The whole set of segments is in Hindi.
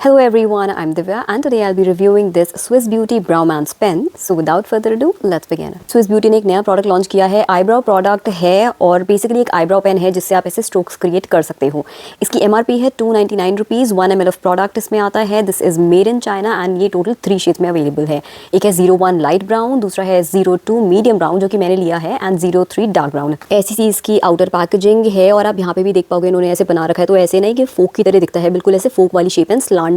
Hello everyone, I'm Divya and today I'll be reviewing this Swiss Beauty Brow Man's pen. So without further ado, let's begin. Swiss Beauty ने एक नया प्रोडक्ट लॉन्च किया है, आईब्राउ प्रोडक्ट है और बेसिकली एक आईब्राउ पेन है जिससे आप ऐसे स्ट्रोक्स क्रिएट कर सकते हो। इसकी MRP है 299 रुपीज़, 1 ml ऑफ प्रोडक्ट इसमें आता है। This is made in China and ये टोटल 3 शेड्स में अवेलेबल है। एक है 01 लाइट ब्राउन, दूसरा है 02 मीडियम ब्राउन जो कि मैंने लिया है एंड 03 डार्क ब्राउन। ऐसी सी इसकी आउटर पैकेजिंग है और आप यहाँ पे भी देख पाओगे इन्होंने ऐसे बना रखा है, तो ऐसे नहीं कि फोक की तरह दिखता है, बिल्कुल ऐसे फोक वाली शेप एंड स्लांटेड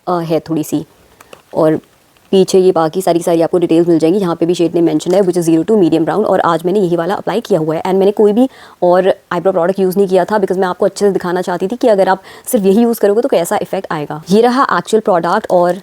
है थोड़ी सी। और पीछे ये बाकी सारी आपको डिटेल्स मिल जाएंगी। यहाँ पे भी शेड ने मेंशन है विच इज़ 02 मीडियम ब्राउन और आज मैंने यही वाला अप्लाई किया हुआ है एंड मैंने कोई भी और आईब्रो प्रोडक्ट यूज़ नहीं किया था बिकॉज मैं आपको अच्छे से दिखाना चाहती थी कि अगर आप सिर्फ यही यूज़ करोगे तो कैसा इफेक्ट आएगा। ये रहा एक्चुअल प्रोडक्ट और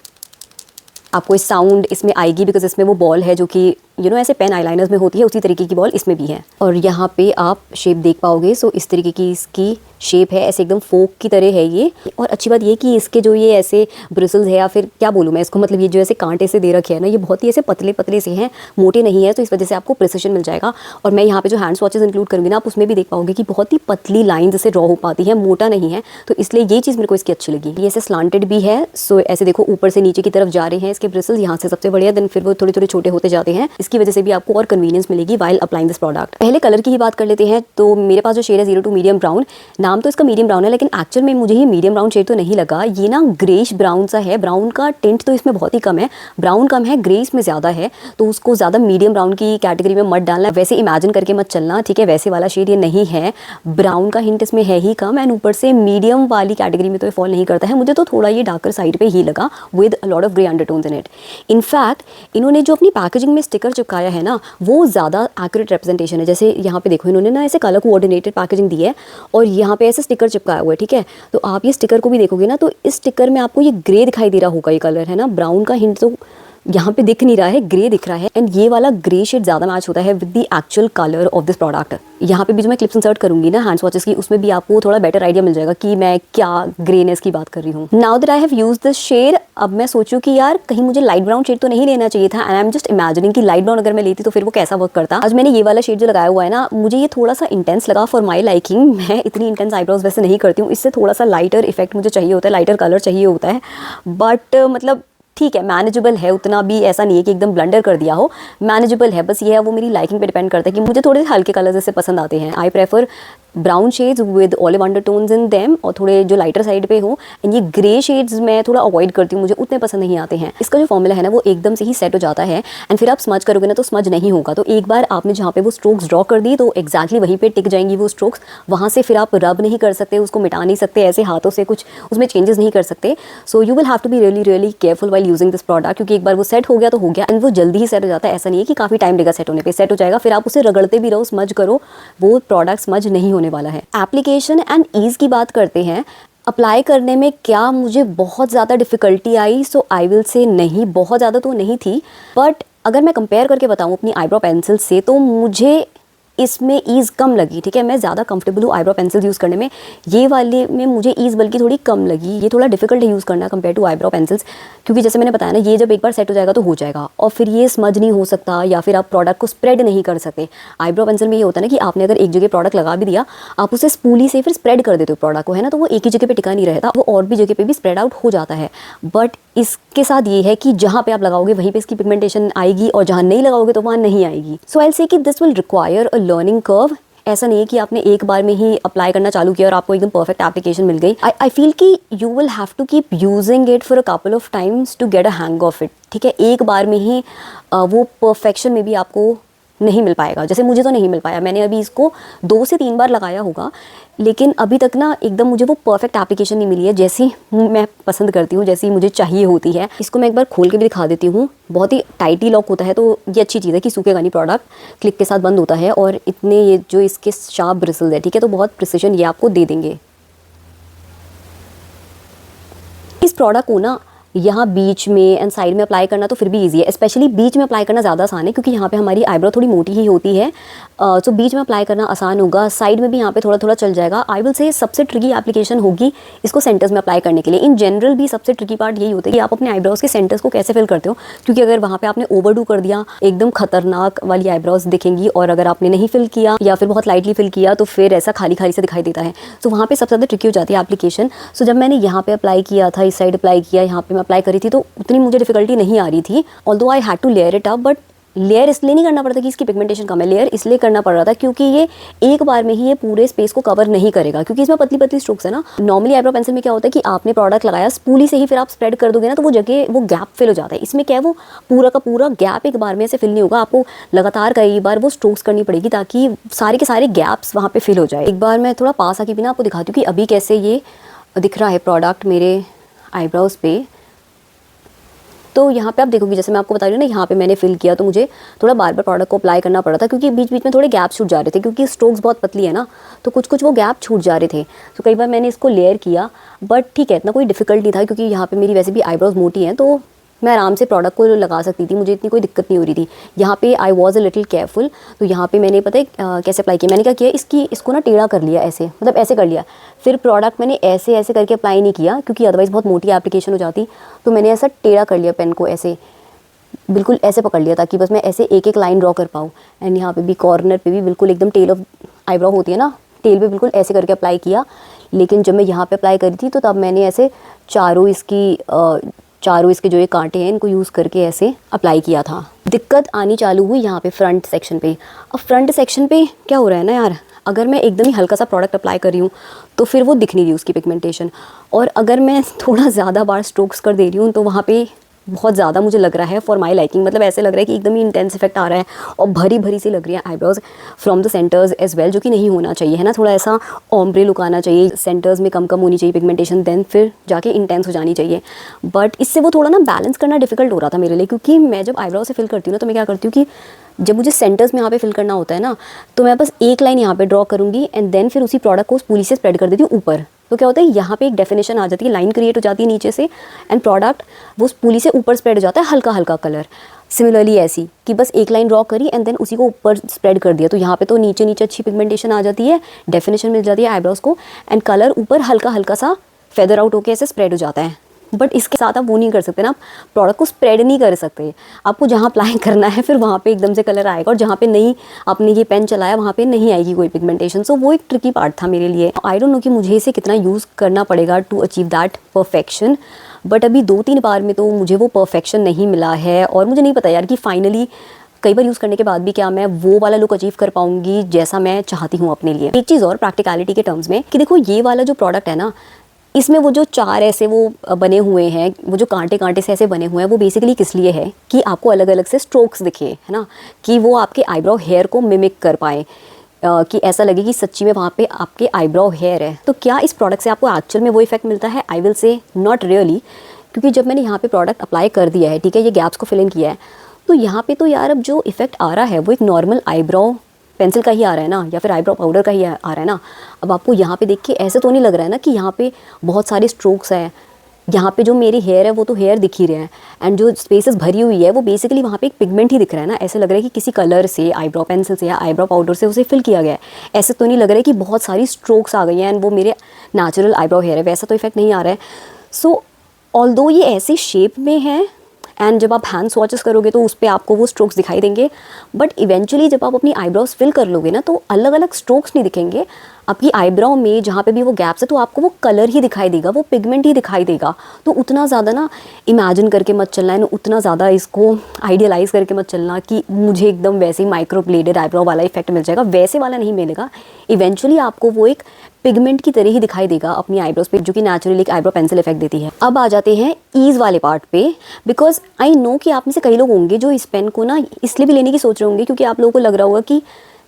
आपको इस साउंड इसमें आएगी बिकॉज इसमें वो बॉल है जो कि ऐसे पेन आईलाइनर्स में होती है, उसी तरीके की बॉल इसमें भी है। और यहाँ पे आप शेप देख पाओगे, सो इस तरीके की इसकी शेप है, ऐसे एकदम फोक की तरह है ये। और अच्छी बात ये कि इसके जो ये ऐसे ब्रिसल्स है या फिर क्या बोलूँ मैं इसको, मतलब ये जो ऐसे कांटे से दे रखे हैं ना, ये बहुत ही ऐसे पतले पतले से हैं, मोटे नहीं है, तो इस वजह से आपको प्रिसिशन मिल जाएगा। और मैं यहाँ पे जो हैंड स्वॉचेस इंक्लूड करूँगी ना, आप उसमें भी देख पाओगे कि बहुत ही पतली लाइन जैसे ड्रॉ हो पाती है, मोटा नहीं है, तो इसलिए ये चीज़ मेरे को इसकी अच्छी लगी। ये ऐसे स्लांटेड भी है, सो ऐसे देखो ऊपर से नीचे की तरफ जा रहे हैं इसके ब्रिसल्स, यहाँ से सबसे बढ़िया, देन फिर वो थोड़े थोड़े छोटे होते जाते हैं। इसकी वजह से भी आपको और कन्वीनियंस मिलेगी वाइल अप्लाइंग दिस प्रोडक्ट। पहले कलर की ही बात कर लेते हैं, तो मेरे पास जो शेड है 02 मीडियम ब्राउन, नाम तो इसका मीडियम ब्राउन है लेकिन एक्चुअल में मुझे ये मीडियम ब्राउन शेड तो नहीं लगा, ये ना ग्रेश ब्राउन सा है। ब्राउन का टिंट तो इसमें बहुत ही कम है, ब्राउन कम है, ग्रे इसमें ज़्यादा है, तो उसको ज़्यादा मीडियम ब्राउन की कैटेगरी में मत डालना, वैसे इमेजिन करके मत चलना, ठीक है। वैसे वाला शेड ये नहीं है, ब्राउन का हिंट इसमें है ही कम एंड ऊपर से मीडियम वाली कैटेगरी में तो ये फॉल नहीं करता है। मुझे तो थोड़ा ये डार्कर साइड पे ही लगा with a lot of grey undertones in it. In fact इन्होंने जो अपनी पैकेजिंग में स्टिकर चिपकाया है ना, वो ज़्यादा एक्यूरेट रिप्रेजेंटेशन है। जैसे यहाँ पे देखो इन्होंने ना ऐसे कलर कोऑर्डिनेटेड पैकेजिंग दी है और यहाँ पे ऐसे स्टिकर चिपकाया हुआ है, ठीक है। तो आप ये स्टिकर को भी देखोगे ना, तो इस स्टिकर में आपको ये ग्रे दिखाई दे रहा होगा, ये कलर है ना, ब्राउन का हिंट तो यहाँ पे दिख नहीं रहा है, ग्रे दिख रहा है एंड ये वाला ग्रे शेड ज़्यादा मैच होता है with the actual colour of this product. यहाँ पे भी जो मैं क्लिप्स इंसर्ट करूंगी ना हैंड स्वॉचेस की, उसमें भी आपको थोड़ा बेटर आइडिया मिल जाएगा कि मैं क्या ग्रेनेस की बात कर रही हूँ। Now that I have used this shade, अब मैं सोचूं कि यार कहीं मुझे लाइट ब्राउन शेड तो नहीं लेना चाहिए था and I am just imagining कि लाइट ब्राउन अगर मैं लेती तो फिर वो कैसा वर्क करता। आज मैंने ये वाला शेड जो लगाया हुआ है ना, मुझे ये थोड़ा सा इंटेंस लगा फॉर माई लाइकिंग। मैं इतनी इंटेंस आईब्रोज वैसे नहीं करती हूँ, इससे थोड़ा सा लाइटर इफेक्ट मुझे चाहिए होता है, लाइटर कलर चाहिए होता है, बट मतलब ठीक है, मैनेजेबल है, उतना भी ऐसा नहीं है कि एकदम ब्लंडर कर दिया हो, मैनेजेबल है। बस ये है वो मेरी लाइकिंग पे डिपेंड करता है कि मुझे थोड़े हल्के कलर जैसे पसंद आते हैं। I prefer brown shades with olive undertones in them और थोड़े जो लाइटर साइड पे हो, एंड ये ग्रे शेड्स मैं थोड़ा अवॉइड करती हूँ, मुझे उतने पसंद नहीं आते हैं। इसका जो फॉर्मूला है ना वो एकदम से ही सेट हो जाता है एंड फिर आप स्मज करोगे ना तो स्मज नहीं होगा। तो एक बार आपने जहाँ पे वो स्ट्रोक्स ड्रॉ कर दी तो एक्जैक्टली वहीं पे टिक जाएंगी वो स्ट्रोक्स, वहाँ से फिर आप रब नहीं कर सकते, उसको मिटा नहीं सकते, ऐसे हाथों से कुछ उसमें चेंजेस नहीं कर सकते। So you will have to be really careful while using this product, क्योंकि एक बार वो सेट हो गया तो हो गया एंड वो जल्दी ही सेट हो जाता है। ऐसा नहीं है कि काफ़ी टाइम लगेगा सेट होने पे, सेट हो जाएगा, फिर आप उसे रगड़ते भी रहो, स्मज करो, वो प्रोडक्ट स्मज नहीं होने वाला है। एप्लीकेशन एंड ईज़ की बात करते हैं, अप्लाई करने में क्या मुझे बहुत ज़्यादा difficulty I, so I will say नहीं, बहुत ज़्यादा तो नहीं थी, बट अगर मैं कंपेयर करके बताऊँ अपनी आईब्रो पेंसिल से तो मुझे इसमें ईज़ कम लगी, ठीक है। मैं ज़्यादा कंफर्टेबल हूँ आईब्रो पेंसिल यूज़ करने में, ये वाले में मुझे ईज़ बल्कि थोड़ी कम लगी। ये थोड़ा डिफिकल्ट है यूज़ करना कंपेयर टू आईब्रो पेंसिल्स, क्योंकि जैसे मैंने बताया ना, ये जब एक बार सेट हो जाएगा तो हो जाएगा और फिर ये स्मज नहीं हो सकता या फिर आप प्रोडक्ट को स्प्रेड नहीं कर सकते। आईब्रो पेंसिल में ये होता है ना कि आपने अगर एक जगह प्रोडक्ट लगा भी दिया, आप उसे स्पूली से फिर स्प्रेड कर देते हो प्रोडक्ट को, है ना, तो वो एक ही जगह पे टिका नहीं रहता, वो और भी जगह पे भी स्प्रेड आउट हो जाता है। बट इसके साथ ये है कि जहाँ पे आप लगाओगे वहीं पे इसकी पिगमेंटेशन आएगी और जहाँ नहीं लगाओगे तो वहाँ नहीं आएगी। सो आई विल से कि this will require a learning curve. ऐसा नहीं है कि आपने एक बार में ही अप्लाई करना चालू किया और आपको एकदम परफेक्ट एप्लीकेशन मिल गई। आई फील कि you will have to keep using it for a couple of times to get a hang of it, ठीक है। एक बार में ही वो परफेक्शन में भी आपको नहीं मिल पाएगा, जैसे मुझे तो नहीं मिल पाया। मैंने अभी इसको 2 से 3 बार लगाया होगा, लेकिन अभी तक ना एकदम मुझे वो परफेक्ट एप्लीकेशन नहीं मिली है जैसी मैं पसंद करती हूँ, जैसी मुझे चाहिए होती है। इसको मैं एक बार खोल के भी दिखा देती हूँ, बहुत ही टाइटली लॉक होता है, तो ये अच्छी चीज़ है कि सूखेगा नहीं प्रोडक्ट, क्लिक के साथ बंद होता है। और इतने ये जो इसके शार्प ब्रिसल्स है, ठीक है, तो बहुत प्रिसिशन ये आपको दे देंगे। इस प्रोडक्ट को ना यहाँ बीच में एंड साइड में अप्लाई करना तो फिर भी ईजी है, स्पेशली बीच में अप्लाई करना ज़्यादा आसान है क्योंकि यहाँ पे हमारी आईब्रो थोड़ी मोटी ही होती है। तो बीच में अप्लाई करना आसान होगा, साइड में भी यहाँ पे थोड़ा थोड़ा चल जाएगा। आई विल से सबसे ट्रिकी एप्लीकेशन होगी इसको सेंटर्स में अप्लाई करने के लिए। इन जनरल भी सबसे ट्रिकी पार्ट यही होता है कि आप अपने आईब्रोज के सेंटर्स को कैसे फिल करते हो, क्योंकि अगर वहाँ पे आपने ओवरडू कर दिया एकदम खतरनाक वाली आईब्रोज दिखेंगी, और अगर आपने नहीं फिल किया या फिर बहुत लाइटली फिल किया तो फिर ऐसा खाली खाली से दिखाई देता है। तो वहाँ पे सबसे ज़्यादा ट्रिकी हो जाती है एप्लीकेशन। सो जब मैंने यहाँ पे अप्लाई किया था, इस साइड अप्लाई किया, यहाँ पे मैं अप्लाई करी थी, तो उतनी मुझे डिफिकल्टी नहीं आ रही थी। Although I had to layer it up, but layer इसलिए नहीं करना पड़ता कि इसकी पिगमेंटेशन कम है, लेयर इसलिए करना पड़ रहा था क्योंकि ये एक बार में ही ये पूरे स्पेस को कवर नहीं करेगा, क्योंकि इसमें पतली पतली स्ट्रोक्स है ना। नॉर्मली आईब्रो पेंसिल में क्या होता है कि आपने प्रोडक्ट लगाया स्पूली से ही फिर आप स्प्रेड कर दोगे ना, तो वो जगह वो गैप फिल हो जाता है। इसमें क्या है, वो पूरा का पूरा गैप एक बार में ऐसे फिल नहीं होगा, आपको लगातार कई बार वो स्ट्रोक्स करनी पड़ेगी ताकि सारे के सारे गैप्स वहाँ पे फिल हो जाए। एक बार मैं थोड़ा पास आके भी ना आपको दिखाती हूँ कि अभी कैसे ये दिख रहा है प्रोडक्ट मेरे आईब्रोज पे। तो यहाँ पे आप देखोगे, जैसे मैं आपको बता रही हूँ ना, यहाँ पे मैंने फिल किया तो मुझे थोड़ा बार बार प्रोडक्ट को अप्लाई करना पड़ा था क्योंकि बीच बीच में थोड़े गैप छूट जा रहे थे, क्योंकि स्ट्रोक्स बहुत पतली है ना, तो कुछ कुछ वो गैप छूट जा रहे थे। तो कई बार मैंने इसको लेयर किया, बट ठीक है, इतना कोई डिफिकल्ट नहीं था क्योंकि यहाँ पे मेरी वैसे भी आईब्रोज मोटी हैं, तो मैं आराम से प्रोडक्ट को लगा सकती थी, मुझे इतनी कोई दिक्कत नहीं हो रही थी। यहाँ पे I was a little careful. तो यहाँ पे मैंने पता है कैसे अप्लाई किया, मैंने क्या किया, इसको ना टेढ़ा कर लिया, ऐसे मतलब ऐसे कर लिया। फिर प्रोडक्ट मैंने ऐसे ऐसे करके अप्लाई नहीं किया क्योंकि अदरवाइज़ बहुत मोटी एप्लीकेशन हो जाती, तो मैंने ऐसा टेढ़ा कर लिया, पेन को ऐसे बिल्कुल ऐसे पकड़ लिया ताकि बस मैं ऐसे एक एक लाइन ड्रॉ कर पाऊँ। एंड यहाँ पे भी कॉर्नर पे भी बिल्कुल एकदम टेल ऑफ आईब्रो होती है ना, टेल पे बिल्कुल ऐसे करके अप्लाई किया। लेकिन जब मैं यहाँ पे अप्लाई करी थी तो तब मैंने ऐसे चारों इसके जो ये कांटे हैं इनको यूज़ करके ऐसे अप्लाई किया था। दिक्कत आनी चालू हुई यहाँ पे फ्रंट सेक्शन पे। अब फ्रंट सेक्शन पे क्या हो रहा है ना यार, अगर मैं एकदम ही हल्का सा प्रोडक्ट अप्लाई कर रही हूँ तो फिर वो दिख नहीं रही उसकी पिगमेंटेशन, और अगर मैं थोड़ा ज़्यादा बार स्ट्रोक्स कर दे रही हूँ तो वहाँ पे बहुत ज़्यादा मुझे लग रहा है फॉर माई लाइकिंग, मतलब ऐसे लग रहा है कि एकदम ही इंटेंस इफेक्ट आ रहा है और भरी भरी सी लग रही है eyebrows from the centres as well, जो कि नहीं होना चाहिए, है ना। थोड़ा ऐसा ओम्ब्रे लुक आना चाहिए, सेंटर्स में कम कम होनी चाहिए पिगमेंटेशन, देन फिर जाके इंटेंस हो जानी चाहिए। बट इससे वो थोड़ा ना बैलेंस करना डिफिकल्ट हो रहा था मेरे लिए, क्योंकि मैं जब आईब्रो से फिल करती हूँ ना, तो मैं क्या करती हूँ कि जब मुझे सेंटर्स में यहाँ पे फिल करना होता है ना, तो मैं बस एक लाइन यहाँ पे ड्रॉ करूँगी एंड देन फिर उसी प्रोडक्ट को उस पूरी से स्प्रेड कर देती हूँ ऊपर। तो क्या होता है, यहाँ पे एक डेफिनेशन आ जाती है, लाइन क्रिएट हो जाती है नीचे से, एंड प्रोडक्ट वो उस पुली से ऊपर स्प्रेड हो जाता है हल्का हल्का कलर। सिमिलरली ऐसी कि बस एक लाइन ड्रॉ करी एंड देन उसी को ऊपर स्प्रेड कर दिया, तो यहाँ पे तो नीचे नीचे अच्छी पिगमेंटेशन आ जाती है, डेफिनेशन मिल जाती है आईब्रोज को, एंड कलर ऊपर हल्का हल्का सा फेदर आउट होकर ऐसे स्प्रेड हो जाता है। बट इसके साथ आप वो नहीं कर सकते ना, आप प्रोडक्ट को स्प्रेड नहीं कर सकते, आपको जहाँ अप्लाई करना है फिर वहाँ पे एकदम से कलर आएगा, और जहाँ पे नहीं आपने ये पेन चलाया वहाँ पे नहीं आएगी कोई पिगमेंटेशन। सो वो एक ट्रिकी पार्ट था मेरे लिए। आई डोंट नो कि मुझे इसे कितना यूज़ करना पड़ेगा to achieve that perfection, but अभी 2-3 बार में तो मुझे वो परफेक्शन नहीं मिला है, और मुझे नहीं पता यार कि फाइनली कई बार यूज़ करने के बाद भी क्या मैं वो वाला लुक अचीव कर पाऊँगी जैसा मैं चाहती हूँ अपने लिए। एक चीज़ और प्रैक्टिकलिटी के टर्म्स में कि देखो, ये वाला जो प्रोडक्ट है ना, इसमें वो जो 4 ऐसे वो बने हुए हैं, वो जो कांटे कांटे से ऐसे बने हुए हैं, वो बेसिकली किस लिए है कि आपको अलग अलग से स्ट्रोक्स दिखे, है ना, कि वो आपके आईब्रो हेयर को मिमिक कर पाए, कि ऐसा लगे कि सच्ची में वहाँ पे आपके आईब्रो हेयर है। तो क्या इस प्रोडक्ट से आपको एक्चुअल में वो इफेक्ट मिलता है? I will say not really, क्योंकि जब मैंने यहाँ पे प्रोडक्ट अप्लाई कर दिया है, ठीक है, ये गैप्स को फिल इन किया है, तो यहाँ पे तो यार अब जो इफेक्ट आ रहा है वो एक नॉर्मल आईब्रो पेंसिल का ही आ रहा है ना, या फिर आईब्रो पाउडर का ही आ रहा है ना। अब आपको यहाँ पे देख के ऐसे तो नहीं लग रहा है ना कि यहाँ पे बहुत सारे स्ट्रोक्स हैं, यहाँ पे जो मेरी हेयर है वो तो हेयर दिख ही रहे हैं, एंड जो स्पेसेस भरी हुई है वो बेसिकली वहाँ पे एक पिगमेंट ही दिख रहा है ना। ऐसे लग रहा है कि किसी कलर से, आईब्रो पेंसिल से या आईब्रो पाउडर से उसे फिल किया गया है। ऐसे तो नहीं लग रहा है कि बहुत सारी स्ट्रोक्स आ गई हैं एंड वो मेरे नेचुरल आईब्रो हेयर है, वैसा तो इफेक्ट नहीं आ रहा है। सो ऑल्दो ये ऐसी शेप में है, एंड जब आप हैंड स्वॉचेस करोगे तो उस पर आपको वो स्ट्रोक्स दिखाई देंगे, बट इवेंचुअली जब आप अपनी आईब्रोज फिल कर लोगे ना, तो अलग अलग स्ट्रोक्स नहीं दिखेंगे आपकी आईब्रो में, जहाँ पे भी वो गैप्स है तो आपको वो कलर ही दिखाई देगा, वो पिगमेंट ही दिखाई देगा। तो उतना ज़्यादा ना इमेजिन करके मत चलना है, उतना ज़्यादा इसको आइडियलाइज़ करके मत चलना कि मुझे एकदम वैसे ही माइक्रो ब्लेडेड आईब्रो वाला इफेक्ट मिल जाएगा, वैसे वाला नहीं मिलेगा। इवेंचुअली आपको वो एक पिगमेंट की तरह ही दिखाई देगा अपनी आईब्रोज पे, जो कि नेचुरली एक आईब्रो पेंसिल इफेक्ट देती है। अब आ जाते हैं ईज वाले पार्ट पे, बिकॉज आई नो कि आप में से कई लोग होंगे जो इस पेन को ना इसलिए भी लेने की सोच रहे होंगे क्योंकि आप लोगों को लग रहा होगा कि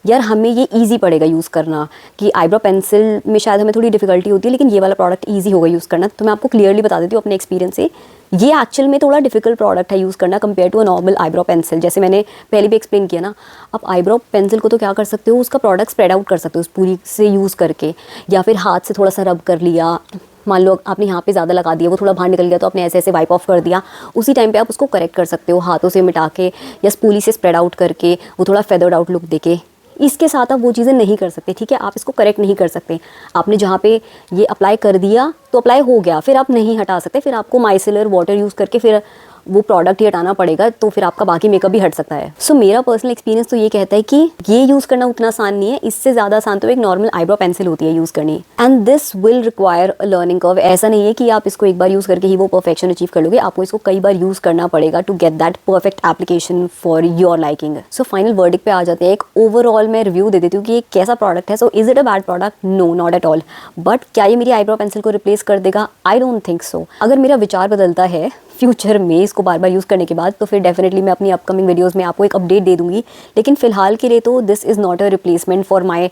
यार हमें ये इजी पड़ेगा यूज़ करना, कि आईब्रो पेंसिल में शायद हमें थोड़ी डिफिकल्टी होती है, लेकिन ये वाला प्रोडक्ट इजी होगा यूज़ करना। तो मैं आपको क्लियरली बता देती हूँ अपने एक्सपीरियंस से, ये एक्चुअल में थोड़ा डिफिकल्ट प्रोडक्ट है यूज़ करना compare to a normal eyebrow pencil. जैसे मैंने पहले भी एक्सप्लेन किया ना, आप आईब्रो पेंसिल को तो क्या कर सकते हो, उसका प्रोडक्ट स्प्रेड आउट कर सकते हो उस पूरी से यूज़ करके, या फिर हाथ से थोड़ा सा रब कर लिया, मान लो आपने यहाँ पे ज़्यादा लगा दिया, वो थोड़ा बाहर निकल गया तो आपने ऐसे ऐसे वाइप ऑफ कर दिया, उसी टाइम पे आप उसको करेक्ट कर सकते हो हाथों से मिटा के या स्पूली से स्प्रेड आउट करके, वो थोड़ा फेदर्ड आउट लुक देके। इसके साथ आप वो चीज़ें नहीं कर सकते, ठीक है, आप इसको करेक्ट नहीं कर सकते। आपने जहाँ पे ये अप्लाई कर दिया तो अप्लाई हो गया, फिर आप नहीं हटा सकते, फिर आपको माइसेलर वाटर यूज़ करके फिर वो प्रोडक्ट ही हटाना पड़ेगा, तो फिर आपका बाकी मेकअप भी हट सकता है। सो मेरा पर्सनल एक्सपीरियंस तो ये कहता है कि ये यूज़ करना उतना आसान नहीं है, इससे ज़्यादा आसान तो एक नॉर्मल आईब्रो पेंसिल होती है यूज़ करनी। And this will require a learning curve. ऐसा नहीं है कि आप इसको एक बार यूज़ करके ही वो परफेक्शन अचीव कर लोगे, आपको इसको कई बार यूज़ करना पड़ेगा to get that perfect application for your liking. So final verdict पे आ जाते हैं। एक ओवरऑल मैं रिव्यू दे देती हूँ कि ये कैसा प्रोडक्ट है। So is it a bad product? No, not at all. But क्या ये मेरी आईब्रो पेंसिल को रिप्लेस कर देगा? I don't think so. अगर मेरा विचार बदलता है फ्यूचर में इसको बार बार यूज़ करने के बाद, तो फिर डेफिनेटली मैं अपनी अपकमिंग वीडियोस में आपको एक अपडेट दे दूंगी। लेकिन फिलहाल के लिए तो this is not a replacement for my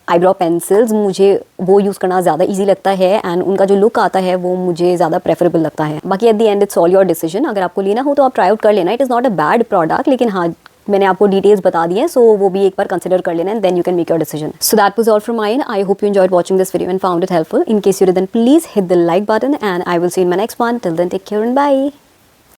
eyebrow pencils. मुझे वो यूज़ करना ज़्यादा ईजी लगता है एंड उनका जो लुक आता है वो मुझे ज़्यादा प्रेफरेबल लगता है। बाकी at the end it's all your decision. अगर आपको लेना हो तो आप ट्राई आउट कर लेना। It is not a bad product, लेकिन हाँ, मैंने आपको डिटेल्स बता दी हैं, सो वो भी एक बार कंसिडर कर लेना and then you can make your decision. So that was all from my end. I hope you enjoyed watching this video and found it helpful. In case you did, then please hit the like button and I will see in my next one. Till then take care and bye.